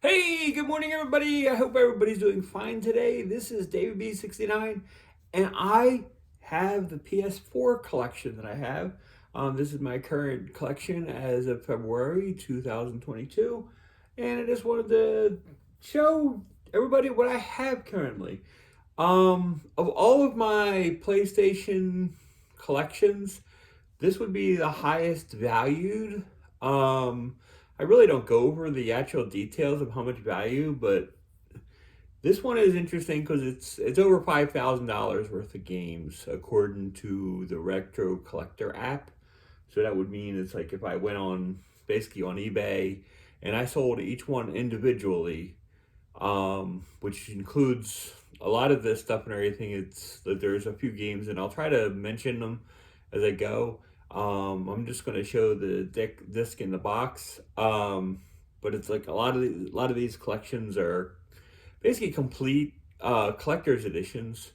Hey, good morning, everybody. I hope everybody's doing fine today. This is David B69, and I have the PS4 collection that I have. This is my current collection as of February 2022, and I just wanted to show everybody what I have currently. Of all of my PlayStation collections, this would be the highest valued. I really don't go over the actual details of how much value, but this one is interesting because it's over $5,000 worth of games according to the Retro Collector app. So that would mean it's like if I went on basically on eBay and I sold each one individually, which includes a lot of this stuff and everything. It's that there's a few games, and I'll try to mention them as I go. I'm just going to show the disc in the box, but it's like a lot of these collections are basically complete collector's editions,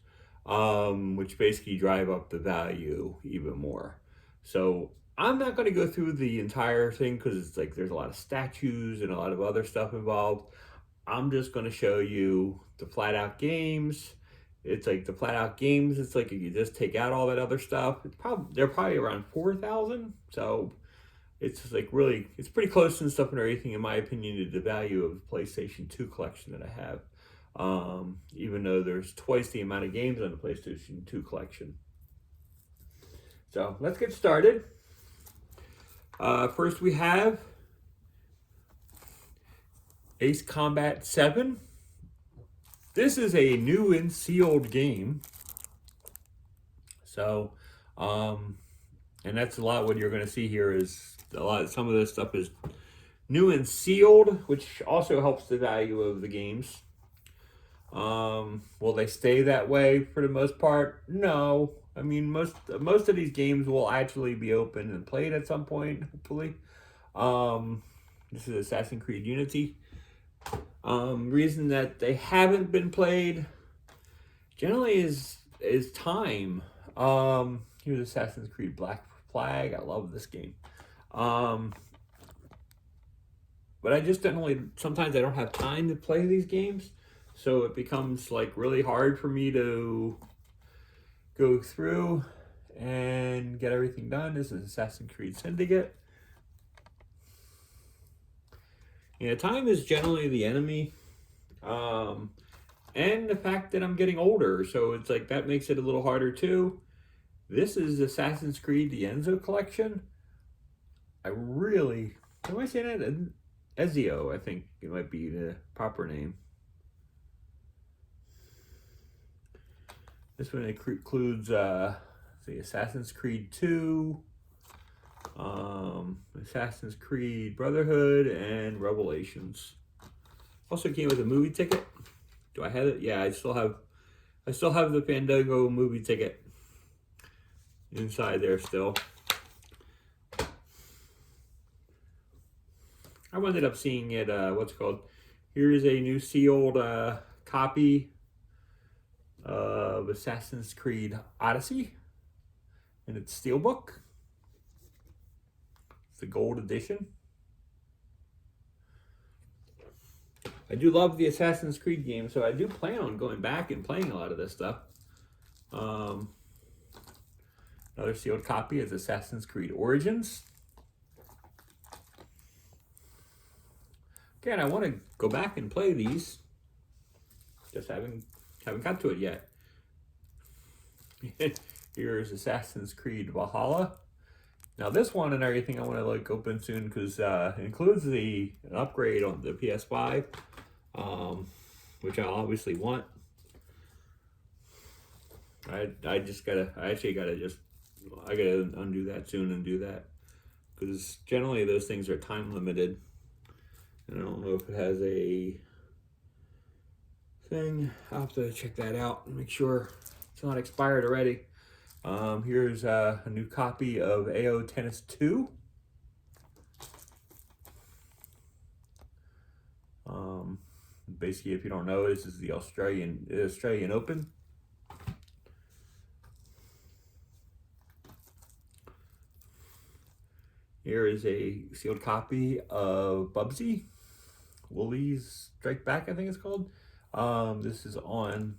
which basically drive up the value even more. So I'm not going to go through the entire thing because it's like there's a lot of statues and a lot of other stuff involved. I'm just going to show you the flat out games. It's like the flat out games. It's like if you just take out all that other stuff, they're probably around 4,000. So it's like really it's pretty close and stuff and everything in my opinion to the value of the PlayStation 2 collection that I have. Even though there's twice the amount of games on the PlayStation 2 collection. So let's get started. First we have Ace Combat 7. This is a new and sealed game. So, and that's a lot what you're going to see here is some of this stuff is new and sealed, which also helps the value of the games. Will they stay that way for the most part? No. I mean, most of these games will actually be open and played at some point, hopefully. This is Assassin's Creed Unity. Reason that they haven't been played generally is time. Here's Assassin's Creed Black Flag. I love this game. But I just sometimes I don't have time to play these games. So it becomes like really hard for me to go through and get everything done. This is Assassin's Creed Syndicate. Yeah, time is generally the enemy. And the fact that I'm getting older. So it's like that makes it a little harder too. This is Assassin's Creed the Enzo collection. Am I saying that? Ezio, I think it might be the proper name. This one includes the Assassin's Creed 2, Assassin's Creed Brotherhood, and Revelations. Also came with a movie ticket. Do I have it? Yeah, I still have the Fandango movie ticket inside there still. I ended up seeing it. What's it called? Here is a new sealed copy of Assassin's Creed Odyssey, and it's steelbook. It's the gold edition. I do love the Assassin's Creed game, so I do plan on going back and playing a lot of this stuff. Another sealed copy is Assassin's Creed Origins. Okay, and I want to go back and play these. Just haven't got to it yet. Here's Assassin's Creed Valhalla. Now this one and everything I want to like open soon because it includes an upgrade on the PS5, which I obviously want. I gotta undo that soon and do that because generally those things are time limited, and I don't know if it has a thing. I'll have to check that out and make sure it's not expired already. Here's a new copy of AO Tennis 2. Basically, if you don't know, this is the Australian Open. Here is a sealed copy of Bubsy, Woolies Strike Back, I think it's called. This is on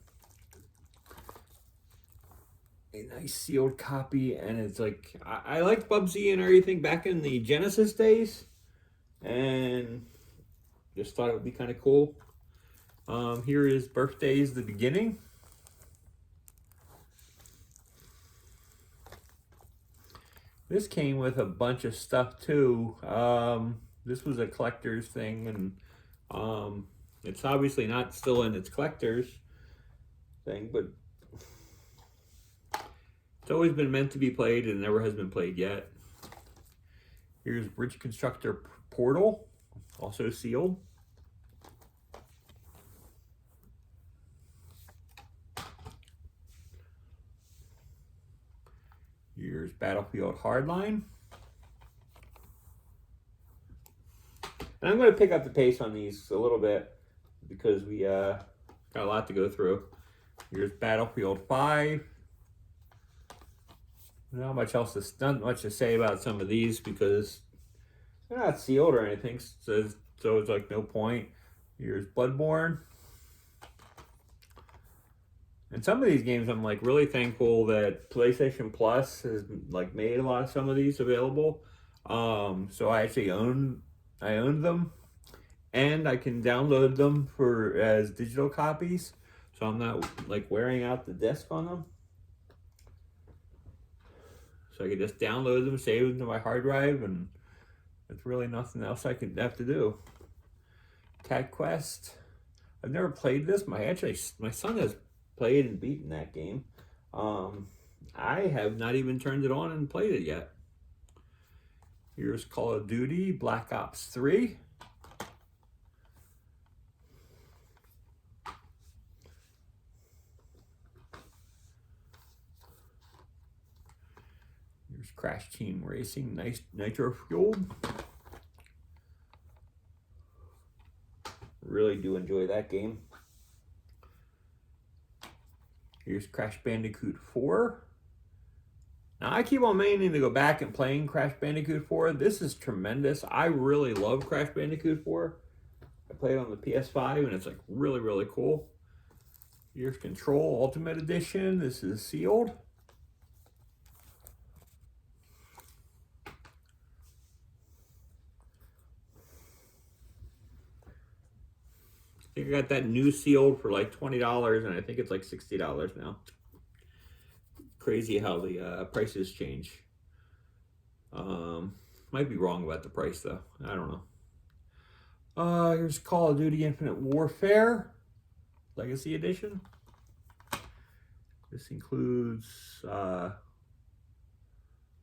a nice sealed copy, and it's like I like Bubsy and everything back in the Genesis days, and just thought it would be kind of cool. Here is Birthday's the Beginning. This came with a bunch of stuff too. This was a collector's thing, and it's obviously not still in its collector's thing, but it's always been meant to be played and never has been played yet. Here's Bridge Constructor Portal, also sealed. Here's Battlefield Hardline. And I'm going to pick up the pace on these a little bit because we got a lot to go through. Here's Battlefield 5. Not much to say about some of these because they're not sealed or anything, so it's like no point. Here's Bloodborne. And some of these games, I'm like really thankful that PlayStation Plus has like made a lot of some of these available. So I actually own them, and I can download them as digital copies. So I'm not like wearing out the disc on them. So I can just download them, save them to my hard drive, and there's really nothing else I could have to do. Cat Quest. I've never played this. My son has played and beaten that game. I have not even turned it on and played it yet. Here's Call of Duty Black Ops 3. Here's Crash Team Racing, nice nitro fueled. Really do enjoy that game. Here's Crash Bandicoot 4. Now I keep on meaning to go back and playing Crash Bandicoot 4. This is tremendous. I really love Crash Bandicoot 4. I played it on the PS5 and it's like really, really cool. Here's Control Ultimate Edition. This is sealed. I think I got that new sealed for like $20, and I think it's like $60 now. Crazy how the prices change. Might be wrong about the price though. I don't know. Here's Call of Duty Infinite Warfare Legacy Edition. This includes a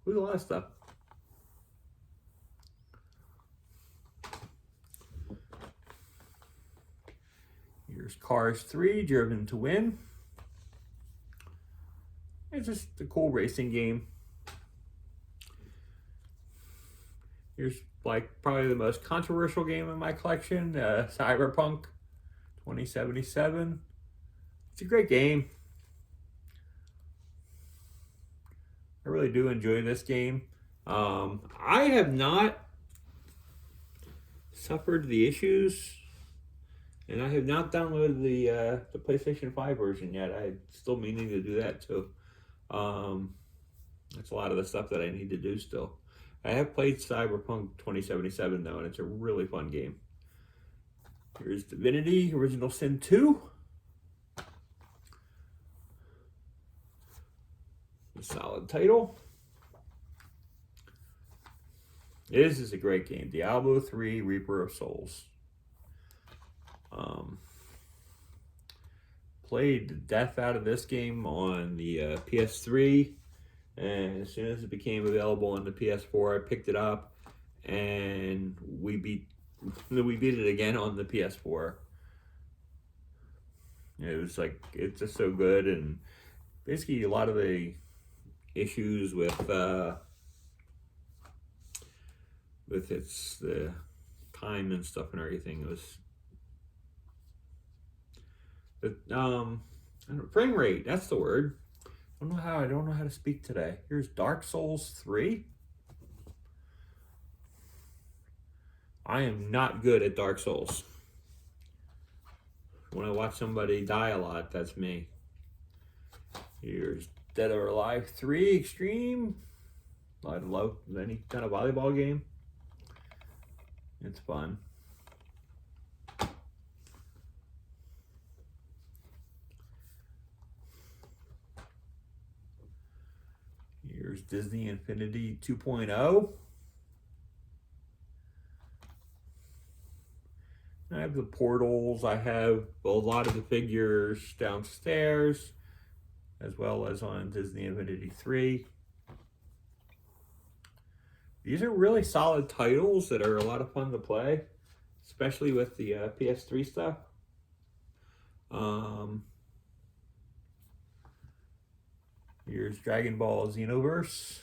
lot of stuff. Here's Cars 3, Driven to Win. It's just a cool racing game. Here's like probably the most controversial game in my collection, Cyberpunk 2077. It's a great game. I really do enjoy this game. I have not suffered the issues, and I have not downloaded the PlayStation 5 version yet. I'm still meaning to do that too. That's a lot of the stuff that I need to do still. I have played Cyberpunk 2077 though, and it's a really fun game. Here's Divinity Original Sin 2. A solid title. This is a great game. Diablo 3 Reaper of Souls. Played the death out of this game on the PS3, and as soon as it became available on the PS4, I picked it up, and we beat it again on the PS4. It was like, it's just so good, and basically a lot of the issues with the time and stuff and everything, it was frame rate, that's the word. I don't know how to speak today. Here's Dark Souls 3. I am not good at Dark Souls. when I watch somebody die a lot, that's me. Here's Dead or Alive 3 Extreme. I love any kind of volleyball game. It's fun. Here's Disney Infinity 2.0. I have the portals. I have a lot of the figures downstairs, as well as on Disney Infinity 3. These are really solid titles that are a lot of fun to play, especially with the PS3 stuff. Here's Dragon Ball Xenoverse.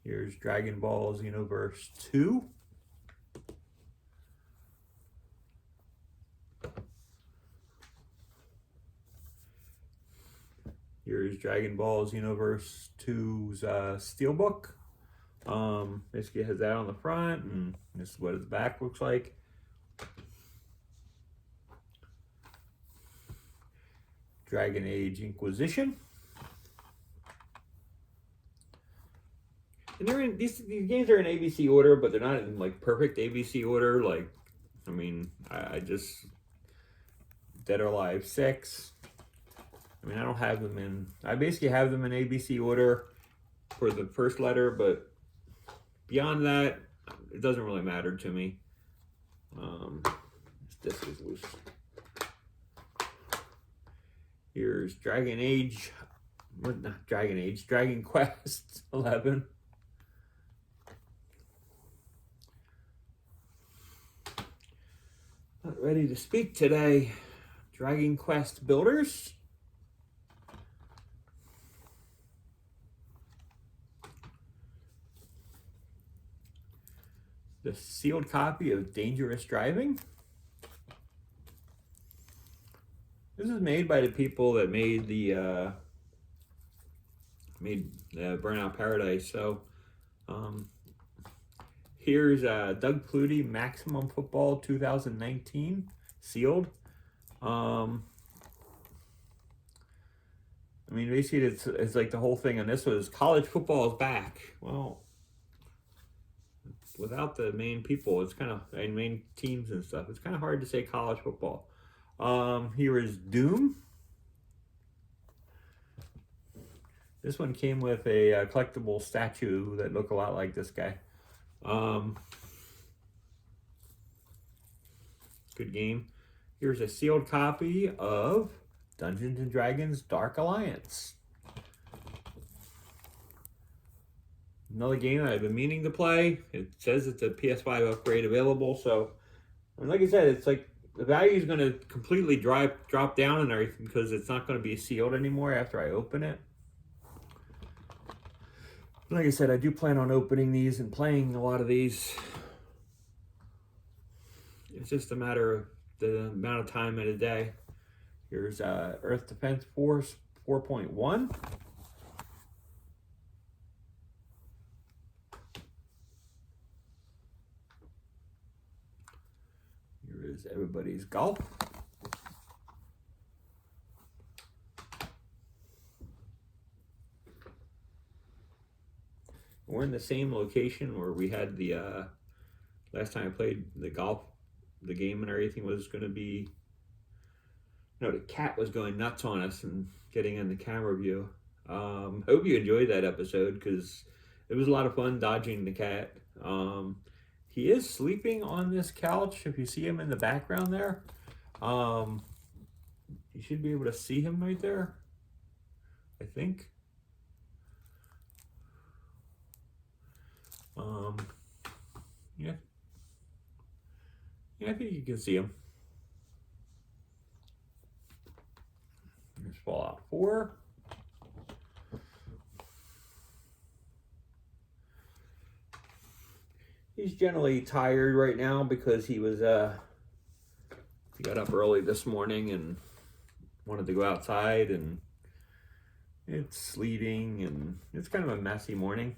Here's Dragon Ball Xenoverse 2. Here's Dragon Ball Xenoverse 2's Steelbook. Basically has that on the front, and this is what its back looks like. Dragon Age Inquisition. And they're in these games are in ABC order, but they're not in like perfect ABC order. Like, I mean, I just Dead or Alive 6. I mean, I don't have them in. I basically have them in ABC order for the first letter, but beyond that, it doesn't really matter to me. This disc is loose. Here's Dragon Age. What? Not Dragon Age. Dragon Quest 11. Not ready to speak today. Dragon Quest Builders. The sealed copy of Dangerous Driving. This is made by the people that made the Burnout Paradise. So here's Doug Flutie Maximum Football 2019 sealed. I mean, basically, it's like the whole thing on this was college football is back. Well, without the main people, it's kind of, and main teams and stuff, it's kind of hard to say college football. Here is Doom. This one came with a collectible statue that looked a lot like this guy. Good game. Here's a sealed copy of Dungeons and Dragons Dark Alliance. Another game I've been meaning to play. It says it's a PS5 upgrade available, so I mean, like I said, it's like the value is going to completely drop down and everything because it's not going to be sealed anymore after I open it. Like I said, I do plan on opening these and playing a lot of these. It's just a matter of the amount of time in a day. Here's Earth Defense Force 4.1. Here is Everybody's Golf. We're in the same location where we had the last time I played the golf, the game and everything was going to be, no, the cat was going nuts on us and getting in the camera view. Hope you enjoyed that episode because it was a lot of fun dodging the cat. He is sleeping on this couch. If you see him in the background there, you should be able to see him right there, I think. Yeah, I think you can see him. Here's Fallout 4. He's generally tired right now because he was he got up early this morning and wanted to go outside, and It's sleeting and it's kind of a messy morning.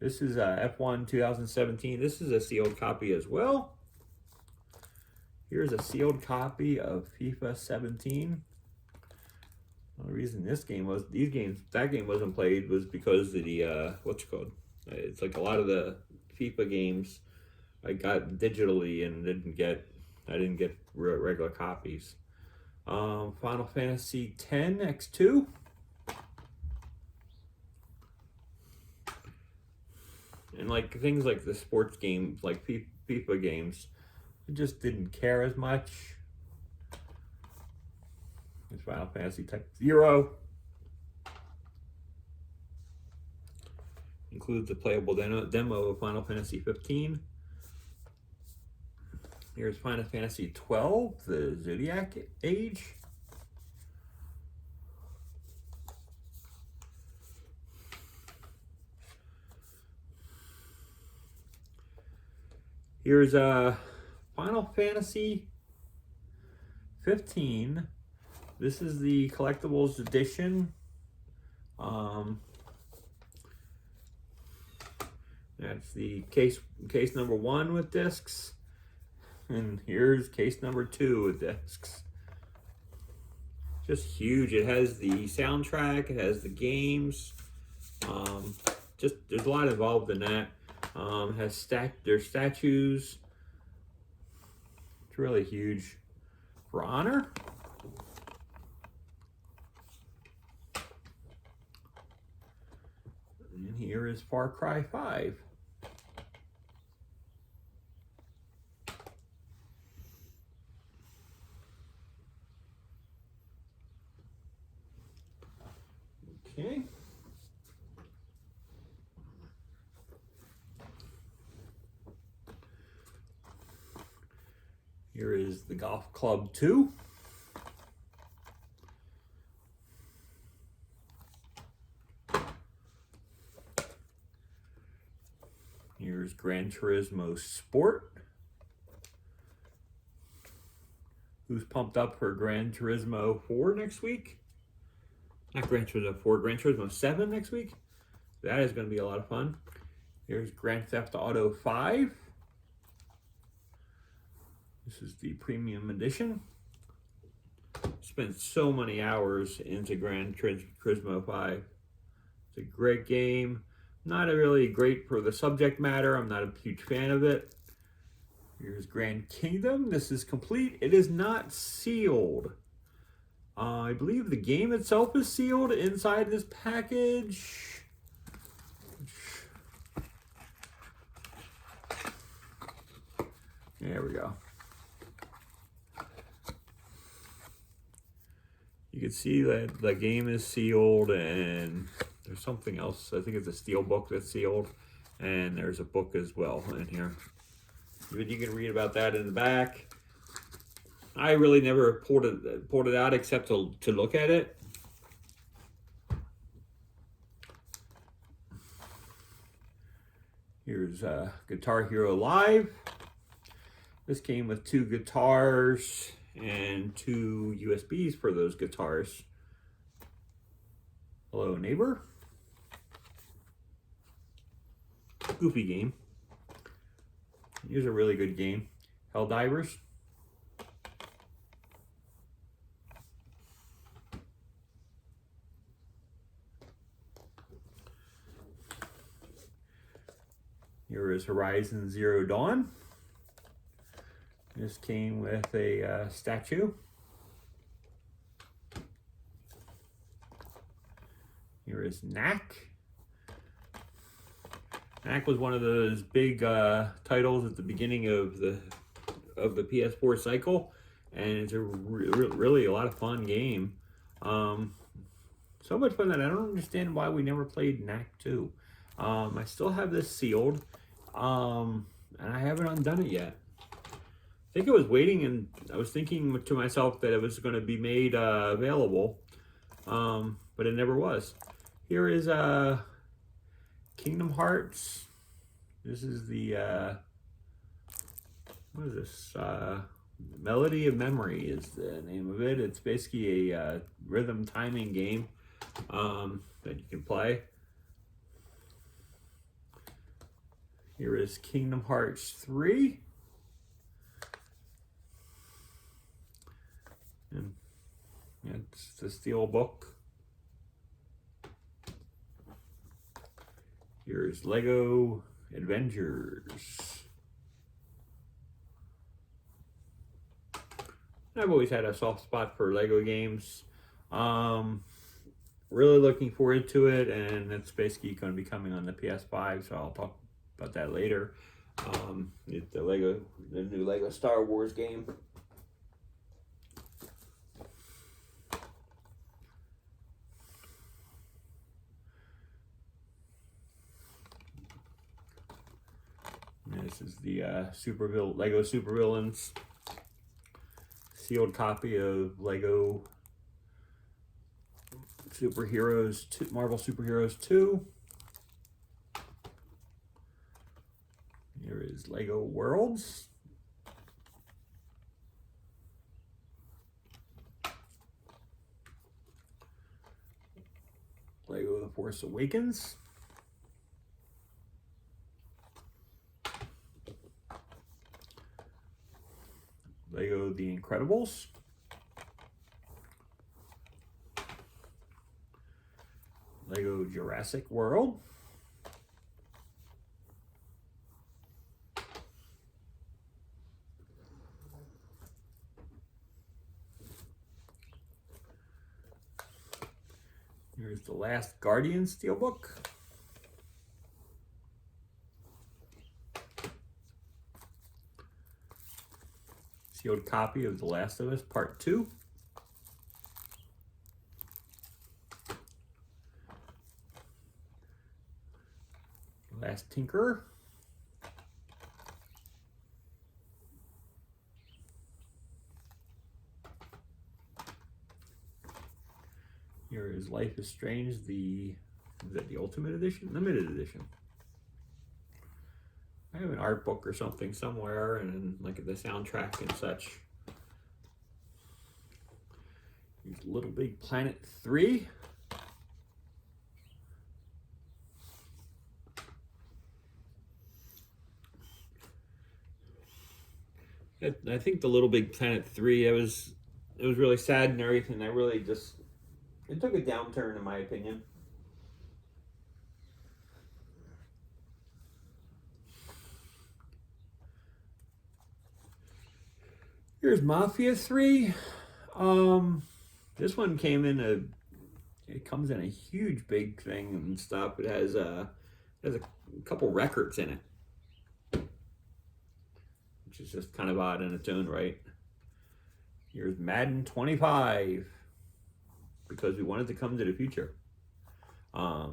This is F1 2017. This is a sealed copy as well. Here's a sealed copy of FIFA 17. The reason that game wasn't played was because of the what's it called? It's like a lot of the FIFA games I got digitally and I didn't get regular copies. Final Fantasy X X2. And like things like the sports games, like FIFA games, I just didn't care as much. It's Final Fantasy Type 0. Includes a playable demo of Final Fantasy 15. Here's Final Fantasy 12, the Zodiac Age. Here's Final Fantasy 15. This is the collectibles edition. That's the case number 1 with discs. And here's case number 2 with discs. Just huge. It has the soundtrack, it has the games. Just there's a lot involved in that. Has there's statues. It's really huge. For Honor. And here is Far Cry 5. Okay. Here is the Golf Club 2. Here's Gran Turismo Sport. Who's pumped up for Gran Turismo 4 next week? Not Gran Turismo 4, Gran Turismo 7 next week. That is going to be a lot of fun. Here's Grand Theft Auto 5. This is the premium edition. Spent so many hours into Gran Turismo 5. It's a great game. Not really great for the subject matter. I'm not a huge fan of it. Here's Grand Kingdom. This is complete. It is not sealed. I believe the game itself is sealed inside this package. There we go. You can see that the game is sealed and there's something else. I think it's a steel book that's sealed. And there's a book as well in here. You can read about that in the back. I really never pulled it out except to look at it. Here's Guitar Hero Live. This came with 2 guitars and 2 USBs for those guitars. Hello, neighbor. Goofy game. Here's a really good game. Helldivers. Here is Horizon Zero Dawn. This came with a statue. Here is Knack. Knack was one of those big titles at the beginning of the PS4 cycle, and it's a really a lot of fun game. So much fun that I don't understand why we never played Knack 2. I still have this sealed, and I haven't undone it yet. I think I was waiting, and I was thinking to myself that it was going to be made available, but it never was. Here is Kingdom Hearts. This is the what is this? Melody of Memory is the name of it. It's basically a rhythm timing game. that you can play. Here is Kingdom Hearts 3. And it's the steel book. Here's Lego Adventures. I've always had a soft spot for Lego games. Really looking forward to it, and it's basically going to be coming on the PS5, so I'll talk about that later. The new Lego Star Wars game. And this is the Lego Supervillains sealed copy of Lego Marvel Superheroes 2. Here is Lego Worlds. Lego The Force Awakens. Lego The Incredibles. Lego Jurassic World. Here's The Last Guardian Steelbook. Sealed copy of The Last of Us Part 2. Last Tinker. Here is Life is Strange, is that the Ultimate Edition? Limited Edition. I have an art book or something somewhere, and like the soundtrack and such. Here's Little Big Planet 3. I think the Little Big Planet 3, it was really sad and everything. It took a downturn in my opinion. Here's Mafia 3. This one it comes in a huge big thing and stuff. It has a couple records in it, which is just kind of odd in its own right. Here's Madden 25, because we wanted to come to the future.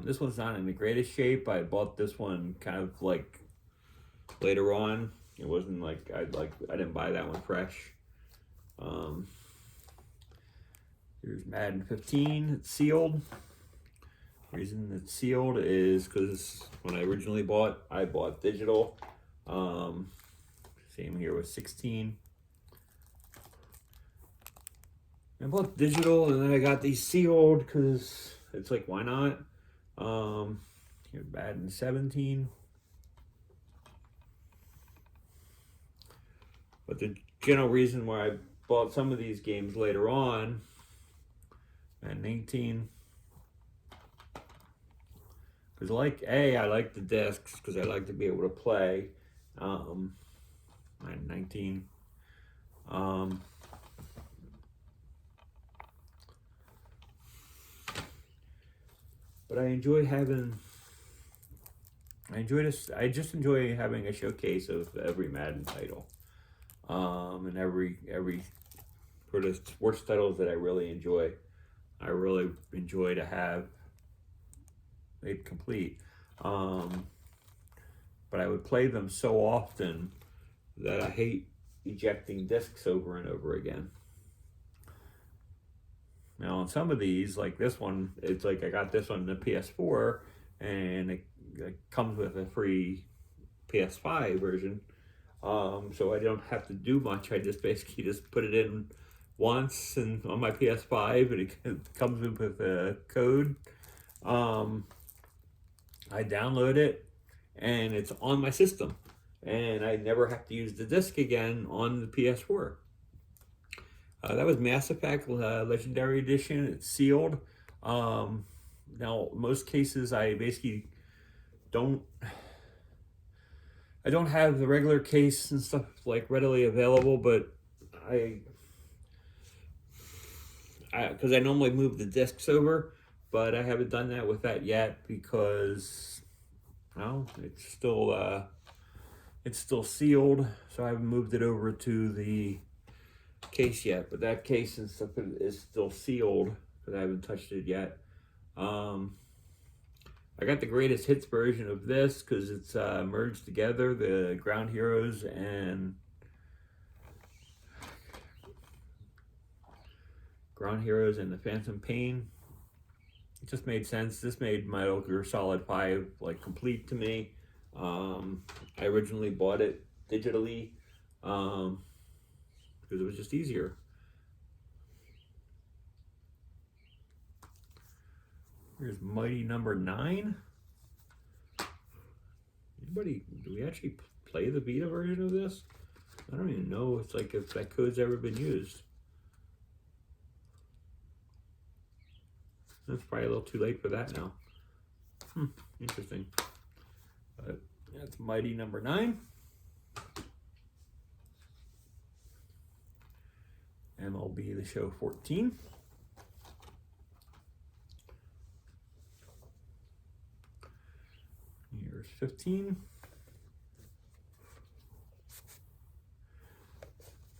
This one's not in the greatest shape. I bought this one kind of like later on. It wasn't like I didn't buy that one fresh. Here's Madden 15. It's sealed. The reason it's sealed is because when I originally I bought digital. Same here with 16. I bought digital and then I got these sealed because it's like, why not? Here's Madden 17. But the general reason why I bought some of these games later on, Madden 18, because I like the discs because I like to be able to play. Madden 19. But I just enjoy having a showcase of every Madden title. And every for the sports titles that I really enjoy to have it complete. But I would play them so often that I hate ejecting discs over and over again. Now on some of these, like this one, it's like I got this on the PS4 and it comes with a free PS5 version. So I don't have to do much. I just basically put it in once and on my PS5, and it comes in with a code. I download it, and it's on my system, and I never have to use the disc again on the PS4. That was Mass Effect Legendary Edition. It's sealed. Now, most cases, I basically don't. I don't have the regular case and stuff like readily available, but because I normally move the discs over, but I haven't done that with that yet because, well, it's still sealed, so I haven't moved it over to the case yet. But that case and stuff is still sealed because I haven't touched it yet. I got the greatest hits version of this because it's merged together, the Ground Heroes and the Phantom Pain. It just made sense. This made Metal Gear Solid 5 like complete to me. I originally bought it digitally because it was just easier. Here's Mighty Number 9. Do we actually play the Vita version of this? I don't even know if that code's ever been used. That's probably a little too late for that now. Interesting. But that's Mighty Number 9. MLB The Show 14. Here's 15.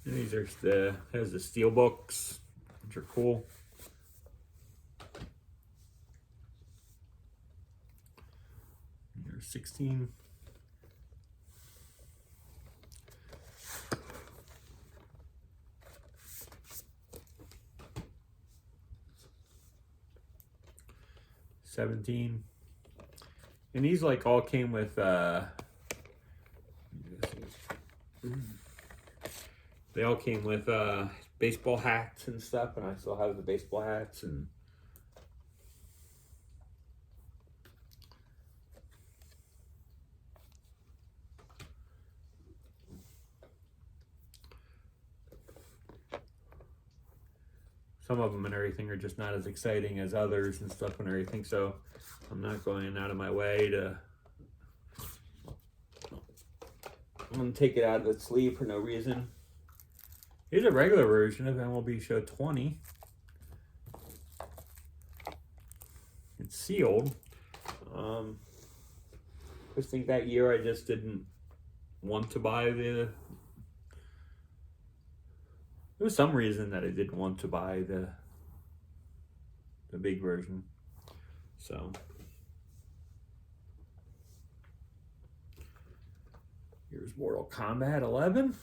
And these are there's the steel books, which are cool. Here's 16. $17. And these like all came with they all came with baseball hats and stuff, and I still have the baseball hats. And some of them and everything are just not as exciting as others and stuff and everything, so I'm not going out of my way to take it out of its sleeve for no reason. Here's a regular version of MLB Show 20. It's sealed. I just think that year I just didn't want to buy there was some reason that I didn't want to buy the big version. So here's Mortal Kombat 11.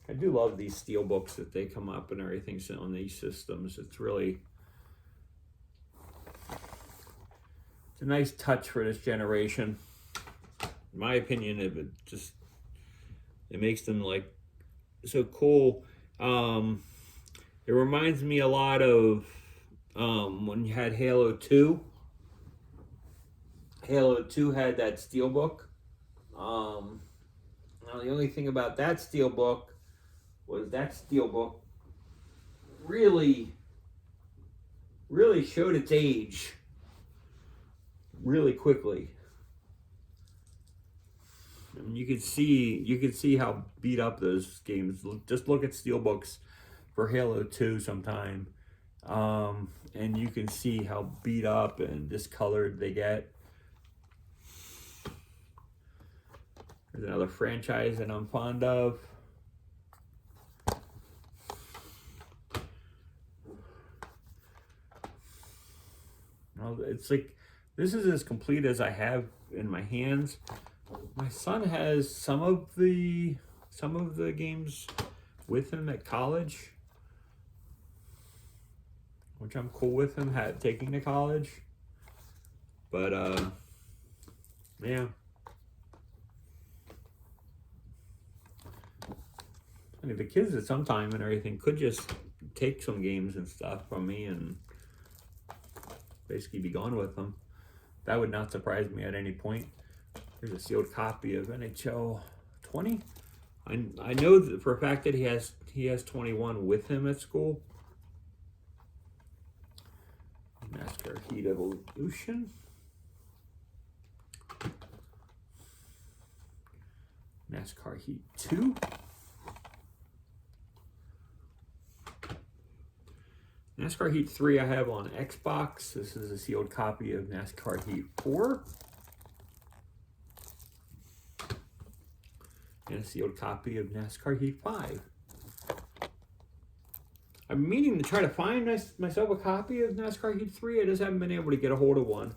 I do love these steel books that they come up and everything on these systems. It's a nice touch for this generation. In my opinion, it makes them like so cool. It reminds me a lot of when you had Halo 2. Halo 2 had that steelbook. Now the only thing about that steelbook was that steelbook really showed its age really quickly. I mean, you could see how beat up those games. Just look at steelbooks for Halo 2 sometime, and you can see how beat up and discolored they get. There's another franchise that I'm fond of. It's like, this is as complete as I have in my hands. My son has some of the games with him at college, which I'm cool with him taking to college. But yeah. I mean, the kids at some time and everything could just take some games and stuff from me and basically be gone with them. That would not surprise me at any point. Here's a sealed copy of NHL 20. I know that for a fact that he has 21 with him at school. NASCAR Heat Evolution. NASCAR Heat 2. NASCAR Heat 3 I have on Xbox. This is a sealed copy of NASCAR Heat 4. And a sealed copy of NASCAR Heat 5. I'm meaning to try to find myself a copy of NASCAR Heat 3. I just haven't been able to get a hold of one.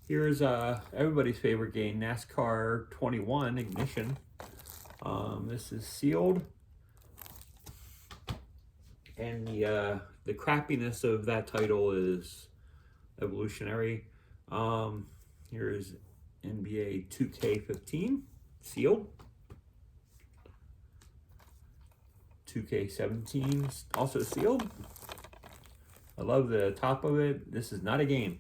Here's everybody's favorite game, NASCAR 21 Ignition. This is sealed. And the crappiness of that title is evolutionary. Here's NBA 2K15, sealed. 2K17, also sealed. I love the top of it. This is not a game.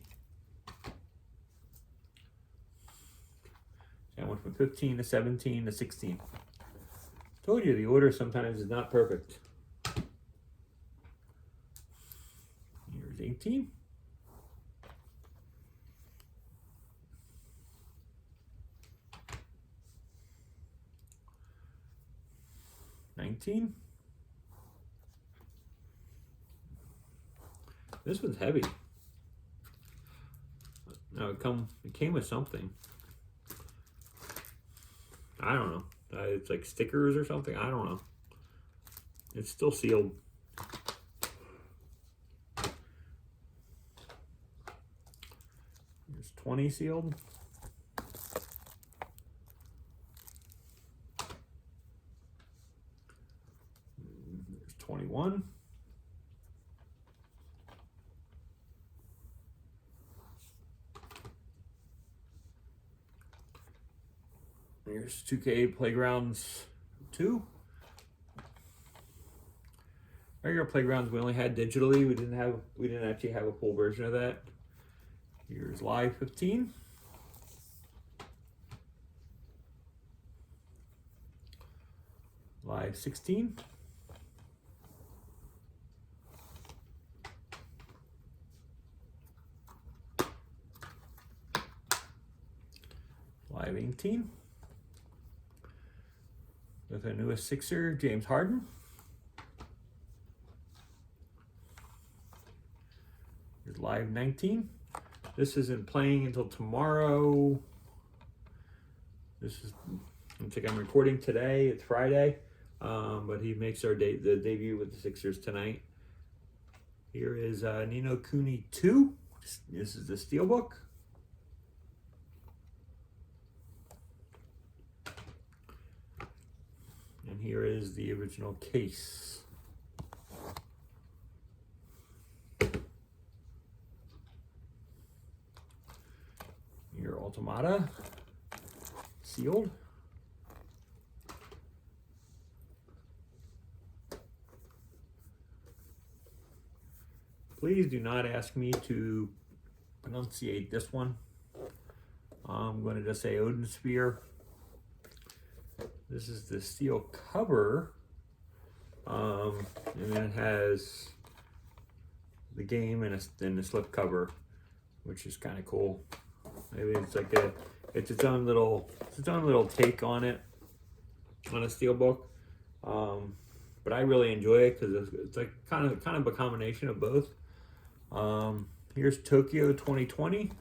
I went from 15 to 17 to 16. Told you the order sometimes is not perfect. Here's 18. $19. This one's heavy. No, it came with something. I don't know. It's like stickers or something. I don't know. It's still sealed. There's 20 sealed. There's 21. Here's 2K Playgrounds 2. Regular Playgrounds we only had digitally. We didn't actually have a full version of that. Here's Live 15. Live 16. Live 18. With our newest Sixer, James Harden. Here's Live 19. This isn't playing until tomorrow. I think I'm recording today. It's Friday, but he makes the debut with the Sixers tonight. Here is Nino Cooney 2. This is the Steelbook. And here is the original case. Your Automata, sealed. Please do not ask me to pronunciate this one. I'm going to just say Odin Sphere. This is the steel cover, and then it has the game and the slip cover, which is kind of cool. Maybe it's like it's its own little take on it, on a steelbook. But I really enjoy it because it's like kind of a combination of both. Here's Tokyo 2020.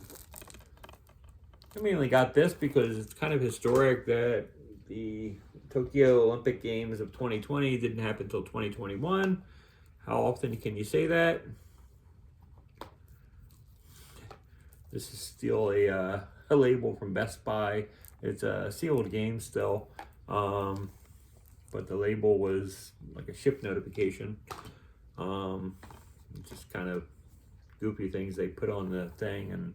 I mainly got this because it's kind of historic that the Tokyo Olympic Games of 2020 didn't happen until 2021. How often can you say that? This is still a label from Best Buy. It's a sealed game still, but the label was like a ship notification. Just kind of goofy things they put on the thing, and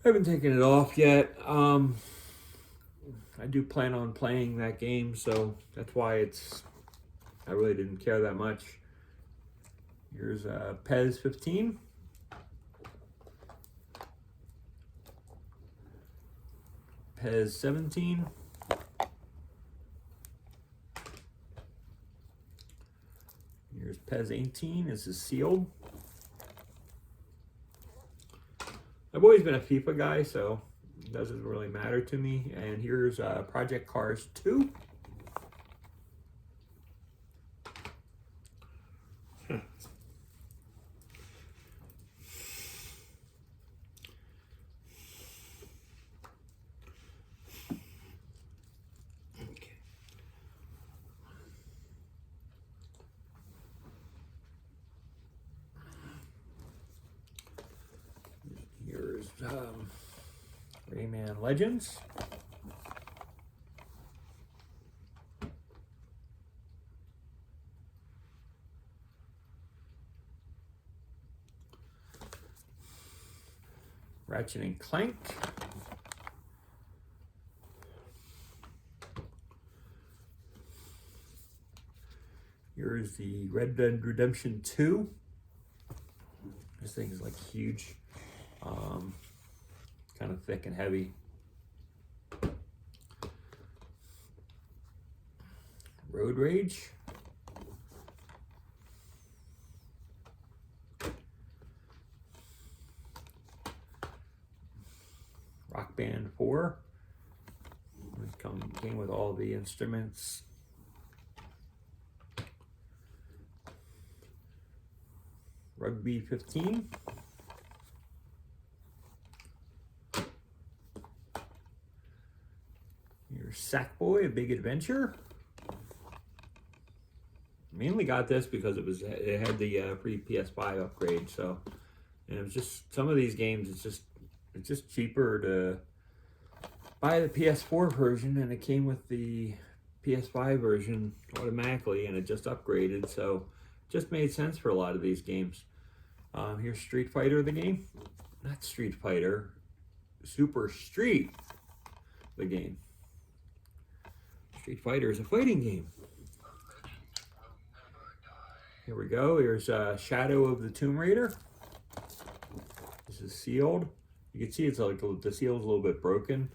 I haven't taken it off yet. I do plan on playing that game, so that's why it's I really didn't care that much. Here's PES 15. PES 17. Here's PES 18. This is sealed. I've always been a FIFA guy, so it doesn't really matter to me. And here's Project Cars 2. Here's Rayman Legends. Ratchet and Clank. Here's the Red Dead Redemption 2. This thing is like huge. Kind of thick and heavy. Road Rage. Rock Band 4. Came with all the instruments. Rugby 15. Here's Sackboy: A Big Adventure. Mainly got this because it had the free PS5 upgrade. So, and it was just some of these games. It's just cheaper to buy the PS4 version, and it came with the PS5 version automatically, and it just upgraded. So, it just made sense for a lot of these games. Here's Street Fighter, the game. Not Street Fighter, Super Street, the game. Street Fighter is a fighting game. Here we go. Here's Shadow of the Tomb Raider. This is sealed. You can see it's like the seal is a little bit broken.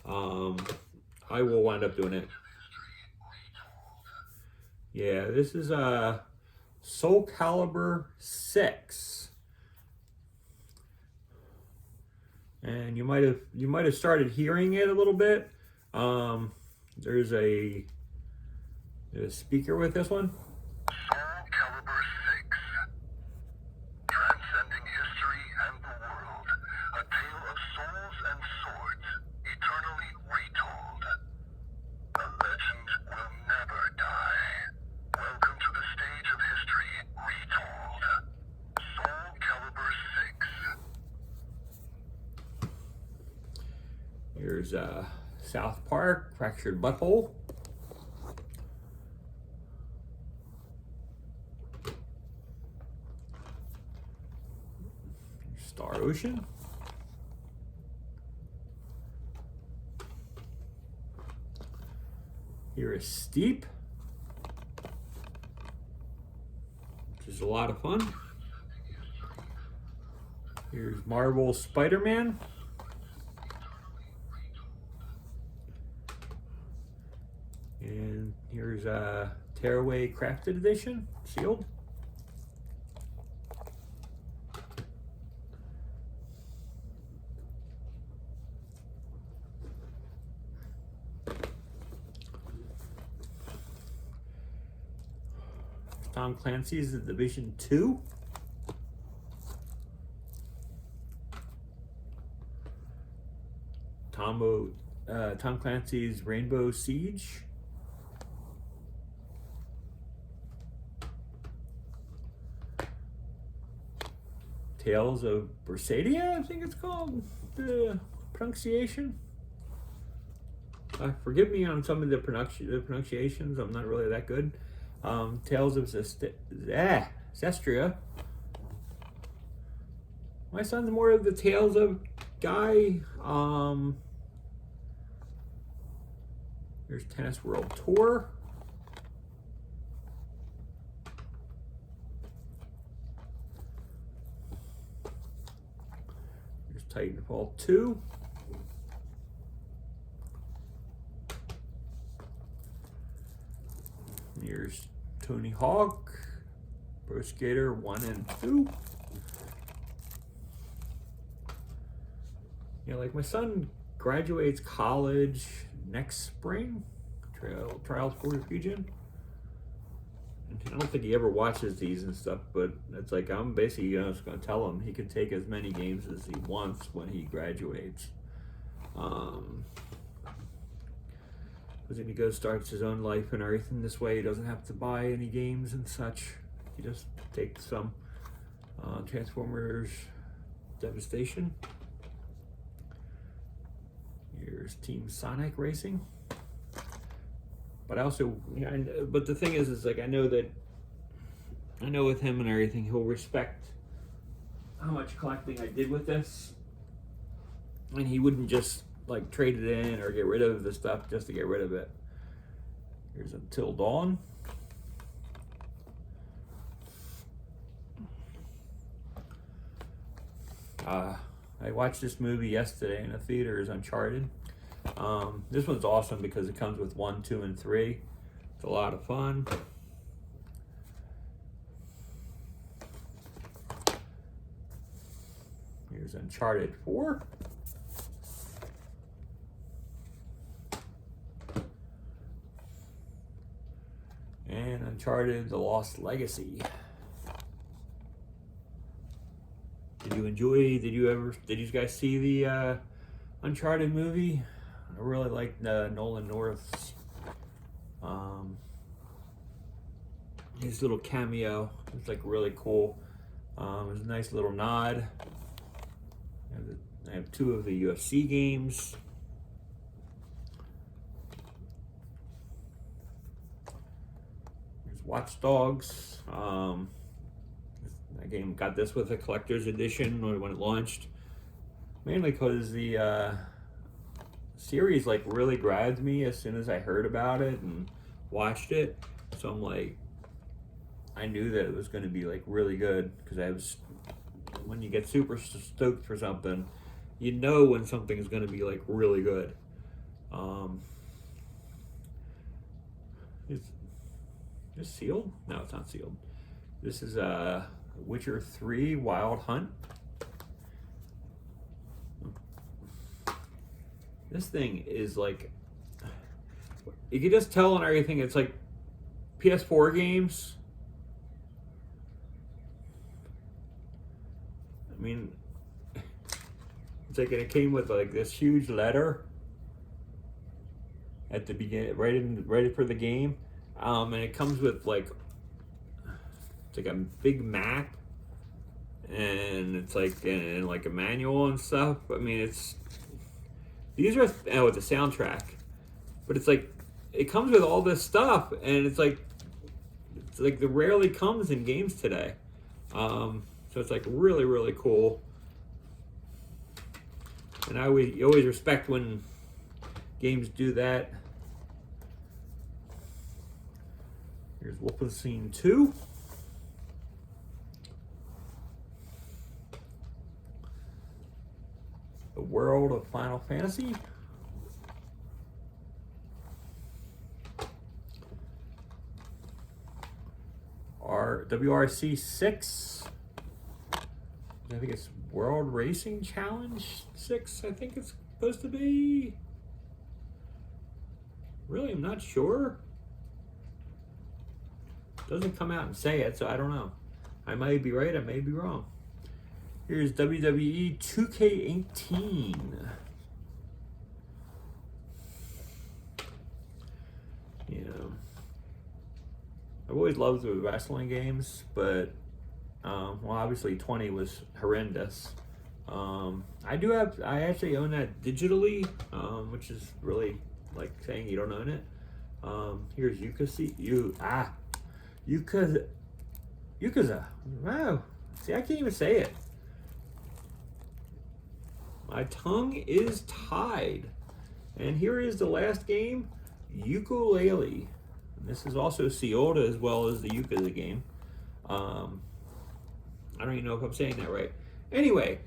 I will wind up doing it. Yeah, this is Soul Calibur 6. And you might have started hearing it a little bit. There's a speaker with this one. Soul Calibur 6. Transcending history and the world. A tale of souls and swords, eternally retold. The legend will never die. Welcome to the stage of history retold. Soul Calibur 6. Here's South Park, Fractured Butthole. Star Ocean. Here is Steep, which is a lot of fun. Here's Marvel Spider-Man. And here's Tearaway Crafted Edition, sealed. Tom Clancy's The Division 2. Tom Clancy's Rainbow Siege. Tales of Berseria, I think it's called, the pronunciation. Forgive me on some of the pronunciations. I'm not really that good. Tales of Zestria. My son's more of the Tales of guy. There's Tennis World Tour. Titanfall 2. Here's Tony Hawk, Pro Skater 1 and 2. You know, like my son graduates college next spring, Trials for Fusion. I don't think he ever watches these and stuff, but it's like I'm basically just going to tell him he can take as many games as he wants when he graduates. Because then he goes starts his own life and everything this way. He doesn't have to buy any games and such. He just takes some. Transformers Devastation. Here's Team Sonic Racing. But I also, but the thing is like I know with him and everything, he'll respect how much collecting I did with this, and he wouldn't just like trade it in or get rid of the stuff just to get rid of it. Here's Until Dawn. I watched this movie yesterday in the theaters, Uncharted. This one's awesome because it comes with 1, 2, and 3. It's a lot of fun. Here's Uncharted 4. And Uncharted: The Lost Legacy. Did you guys see the Uncharted movie? I really like Nolan North's his little cameo. It's like really cool. It's a nice little nod. I have 2 of the UFC games. There's Watch Dogs. That game got this with a collector's edition when it launched. Mainly because the series like really grabbed me as soon as I heard about it and watched it. So I'm like, I knew that it was going to be like really good because when you get super stoked for something, you know when something is going to be like really good. Is this sealed? No, it's not sealed. This is Witcher 3 Wild Hunt. This thing is like, you can just tell on everything, it's like PS4 games. I mean, it's like it came with like this huge letter at the beginning, right for the game, and it comes with like it's like a big map, and it's like and like a manual and stuff. I mean, these are with the soundtrack, but it's like it comes with all this stuff, and it's like it rarely comes in games today. So it's like really, really cool. And you always respect when games do that. Here's Wolfenstein 2. The World of Final Fantasy. WRC 6. I think it's World Racing Challenge 6, I think it's supposed to be. Really, I'm not sure. Doesn't come out and say it, so I don't know. I may be right, I may be wrong. Here's WWE 2K18. You know, I've always loved the wrestling games, but well, obviously 20 was horrendous. I actually own that digitally, which is really like saying you don't own it. Here's Yakuza. Wow. See, I can't even say it. My tongue is tied. And here is the last game, Ukulele. And this is also sealed as well as the Yakuza game. I don't even know if I'm saying that right. Anyway,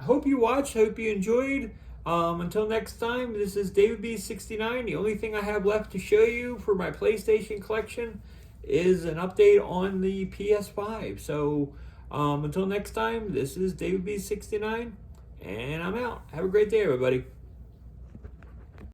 I hope you watched. Hope you enjoyed. Until next time, this is David B69. The only thing I have left to show you for my PlayStation collection is an update on the PS5. So until next time, this is David B69, and I'm out. Have a great day, everybody.